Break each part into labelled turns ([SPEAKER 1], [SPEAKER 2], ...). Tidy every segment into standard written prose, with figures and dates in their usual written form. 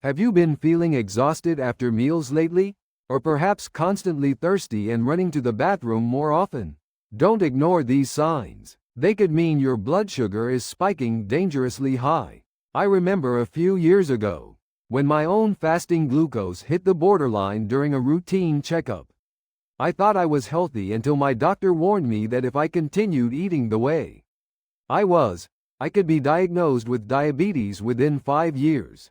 [SPEAKER 1] Have you been feeling exhausted after meals lately? Or perhaps constantly thirsty and running to the bathroom more often? Don't ignore these signs. They could mean your blood sugar is spiking dangerously high. I remember a few years ago, when my own fasting glucose hit the borderline during a routine checkup. I thought I was healthy until my doctor warned me that if I continued eating the way I was, I could be diagnosed with diabetes within 5 years.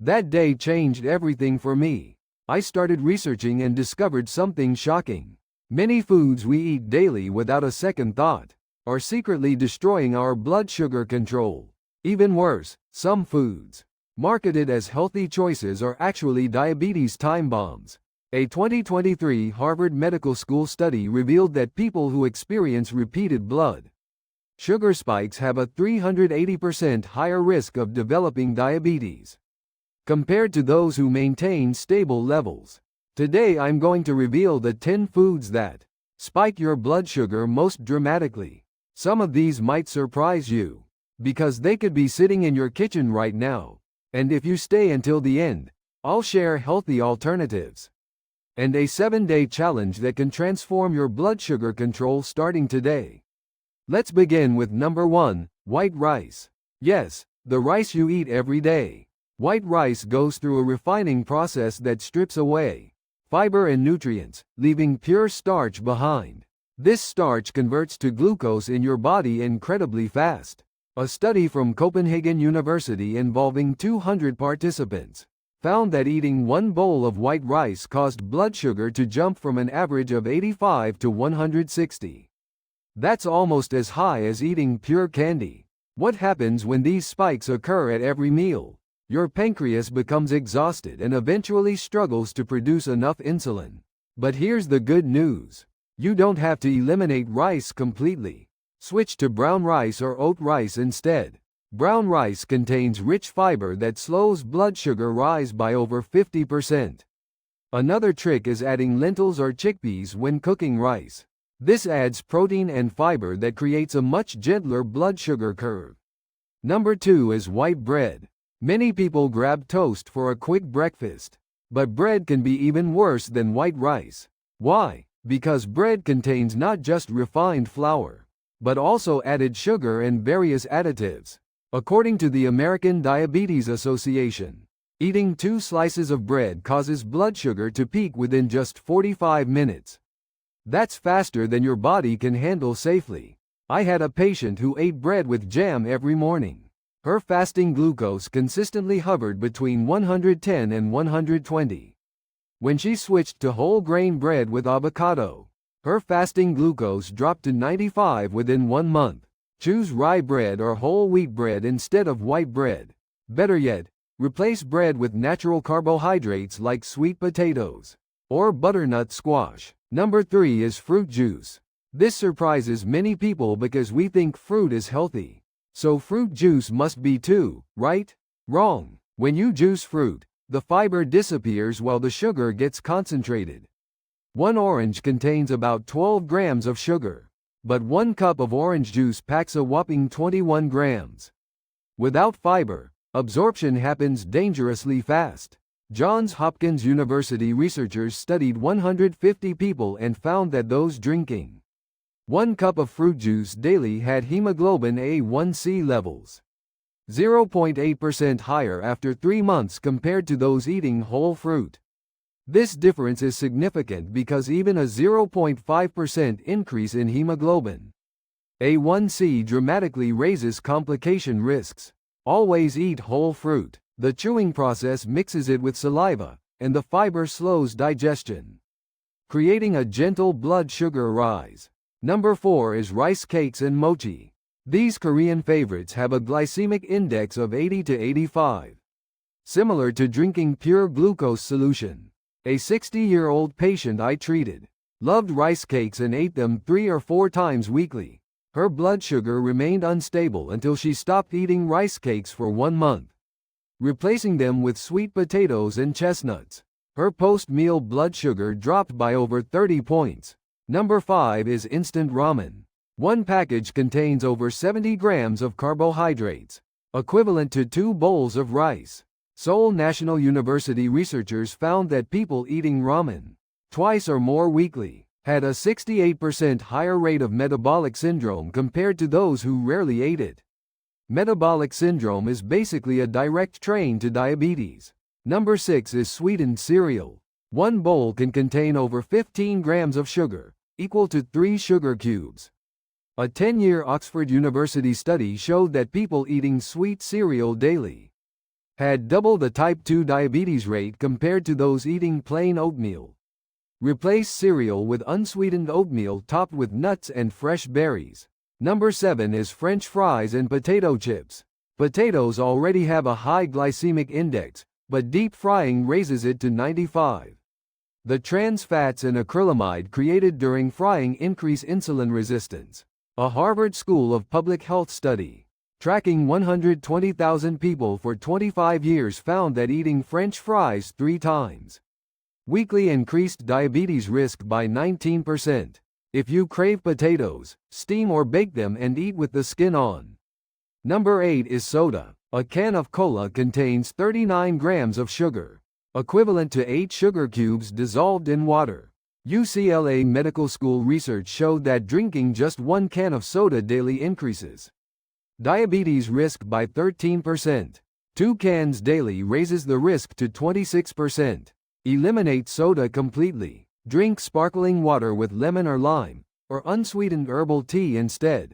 [SPEAKER 1] That day changed everything for me. I started researching and discovered something shocking. Many foods we eat daily without a second thought are secretly destroying our blood sugar control. Even worse, some foods, marketed as healthy choices, are actually diabetes time bombs. A 2023 Harvard Medical School study revealed that people who experience repeated blood sugar spikes have a 380% higher risk of developing diabetes compared to those who maintain stable levels. Today I'm going to reveal the 10 foods that spike your blood sugar most dramatically. Some of these might surprise you, because they could be sitting in your kitchen right now. And if you stay until the end, I'll share healthy alternatives and a 7-day challenge that can transform your blood sugar control starting today. Let's begin with number 1, white rice. Yes, the rice you eat every day. White rice goes through a refining process that strips away fiber and nutrients, leaving pure starch behind. This starch converts to glucose in your body incredibly fast. A study from Copenhagen University involving 200 participants found that eating one bowl of white rice caused blood sugar to jump from an average of 85 to 160. That's almost as high as eating pure candy. What happens when these spikes occur at every meal? Your pancreas becomes exhausted and eventually struggles to produce enough insulin. But here's the good news. You don't have to eliminate rice completely. Switch to brown rice or oat rice instead. Brown rice contains rich fiber that slows blood sugar rise by over 50%. Another trick is adding lentils or chickpeas when cooking rice. This adds protein and fiber that creates a much gentler blood sugar curve. Number 2 is white bread. Many people grab toast for a quick breakfast. But bread can be even worse than white rice. Why? Because bread contains not just refined flour, but also added sugar and various additives. According to the American Diabetes Association, eating 2 slices of bread causes blood sugar to peak within just 45 minutes. That's faster than your body can handle safely. I had a patient who ate bread with jam every morning. Her fasting glucose consistently hovered between 110 and 120. When she switched to whole grain bread with avocado, her fasting glucose dropped to 95 within 1 month. Choose rye bread or whole wheat bread instead of white bread. Better yet, replace bread with natural carbohydrates like sweet potatoes or butternut squash. Number 3 is fruit juice. This surprises many people because we think fruit is healthy. So fruit juice must be too, right? Wrong. When you juice fruit, the fiber disappears while the sugar gets concentrated. 1 orange contains about 12 grams of sugar, but 1 cup of orange juice packs a whopping 21 grams. Without fiber, absorption happens dangerously fast. Johns Hopkins University researchers studied 150 people and found that those drinking 1 cup of fruit juice daily had hemoglobin A1C levels 0.8% higher after 3 months compared to those eating whole fruit. This difference is significant because even a 0.5% increase in hemoglobin A1C dramatically raises complication risks. Always eat whole fruit. The chewing process mixes it with saliva, and the fiber slows digestion, creating a gentle blood sugar rise. Number 4 is rice cakes and mochi. These Korean favorites have a glycemic index of 80 to 85. Similar to drinking pure glucose solution. A 60-year-old patient I treated loved rice cakes and ate them 3 or 4 times weekly. Her blood sugar remained unstable until she stopped eating rice cakes for 1 month, replacing them with sweet potatoes and chestnuts. Her post-meal blood sugar dropped by over 30 points. Number 5 is instant ramen. 1 package contains over 70 grams of carbohydrates, equivalent to 2 bowls of rice. Seoul National University researchers found that people eating ramen twice or more weekly had a 68% higher rate of metabolic syndrome compared to those who rarely ate it. Metabolic syndrome is basically a direct train to diabetes. Number 6 is sweetened cereal. One bowl can contain over 15 grams of sugar, equal to 3 sugar cubes. A 10-year Oxford University study showed that people eating sweet cereal daily had double the type 2 diabetes rate compared to those eating plain oatmeal. Replace cereal with unsweetened oatmeal topped with nuts and fresh berries. Number 7 is French fries and potato chips. Potatoes already have a high glycemic index, but deep frying raises it to 95. The trans fats and acrylamide created during frying increase insulin resistance. A Harvard School of Public Health study tracking 120,000 people for 25 years found that eating French fries 3 times weekly increased diabetes risk by 19%. If you crave potatoes, steam or bake them and eat with the skin on. Number 8 is soda. A can of cola contains 39 grams of sugar, equivalent to 8 sugar cubes dissolved in water. UCLA Medical School research showed that drinking just 1 can of soda daily increases diabetes risk by 13%. 2 cans daily raises the risk to 26%. Eliminate soda completely. Drink sparkling water with lemon or lime, or unsweetened herbal tea instead.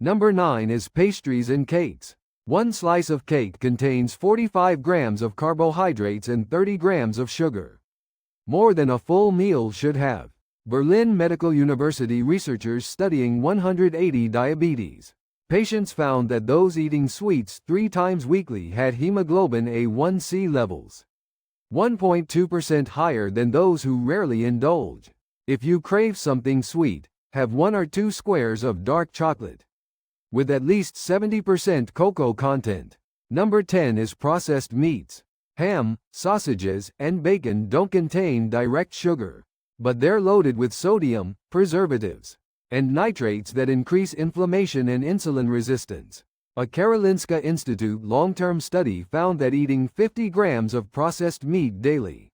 [SPEAKER 1] Number 9 is pastries and cakes. 1 slice of cake contains 45 grams of carbohydrates and 30 grams of sugar. More than a full meal should have. Berlin Medical University researchers studying 180 diabetes patients found that those eating sweets 3 times weekly had hemoglobin A1C levels 1.2% higher than those who rarely indulge. If you crave something sweet, have 1 or 2 squares of dark chocolate with at least 70% cocoa content. Number 10 is processed meats. Ham, sausages, and bacon don't contain direct sugar, but they're loaded with sodium, preservatives, and nitrates that increase inflammation and insulin resistance. A Karolinska Institute long-term study found that eating 50 grams of processed meat daily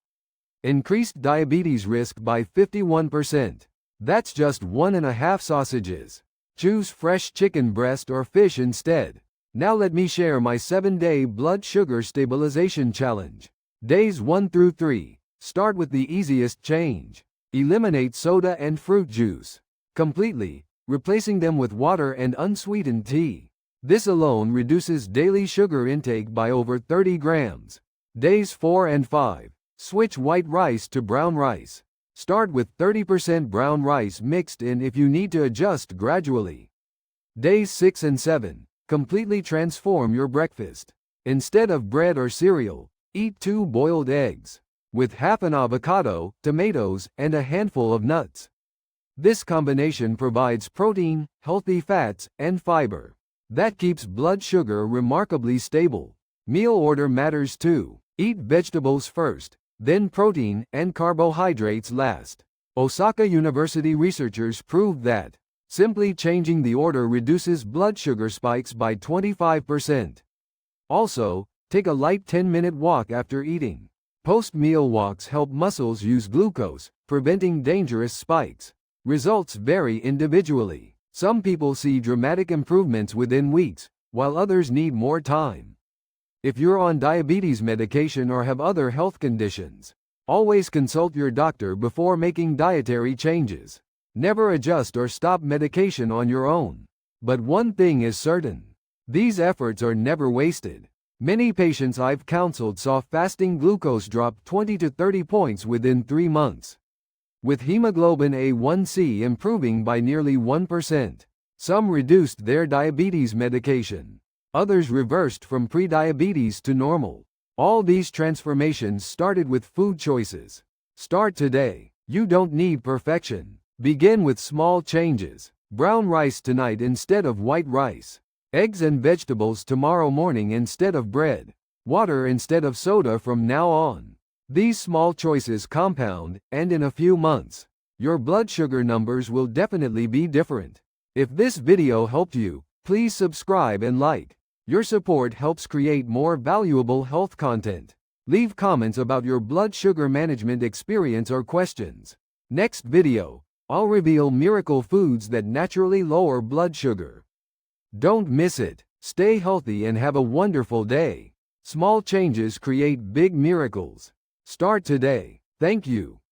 [SPEAKER 1] increased diabetes risk by 51%. That's just 1.5 sausages. Choose fresh chicken breast or fish instead. Now let me share my 7-day blood sugar stabilization challenge. Days 1 through 3. Start with the easiest change. Eliminate soda and fruit juice completely, replacing them with water and unsweetened tea. This alone reduces daily sugar intake by over 30 grams. Days 4 and 5. Switch white rice to brown rice. Start with 30% brown rice mixed in if you need to adjust gradually. Days 6 and 7. Completely transform your breakfast. Instead of bread or cereal, eat 2 boiled eggs with half an avocado, tomatoes, and a handful of nuts. This combination provides protein, healthy fats, and fiber that keeps blood sugar remarkably stable. Meal order matters too. Eat vegetables first, then protein and carbohydrates last. Osaka University researchers proved that simply changing the order reduces blood sugar spikes by 25%. Also, take a light 10-minute walk after eating. Post-meal walks help muscles use glucose, preventing dangerous spikes. Results vary individually. Some people see dramatic improvements within weeks, while others need more time. If you're on diabetes medication or have other health conditions, always consult your doctor before making dietary changes. Never adjust or stop medication on your own. But one thing is certain. These efforts are never wasted. Many patients I've counseled saw fasting glucose drop 20 to 30 points within 3 months, with hemoglobin A1C improving by nearly 1%. Some reduced their diabetes medication. Others reversed from prediabetes to normal. All these transformations started with food choices. Start today. You don't need perfection. Begin with small changes. Brown rice tonight instead of white rice. Eggs and vegetables tomorrow morning instead of bread. Water instead of soda from now on. These small choices compound, and in a few months, your blood sugar numbers will definitely be different. If this video helped you, please subscribe and like. Your support helps create more valuable health content. Leave comments about your blood sugar management experience or questions. Next video, I'll reveal miracle foods that naturally lower blood sugar. Don't miss it. Stay healthy and have a wonderful day. Small changes create big miracles. Start today. Thank you.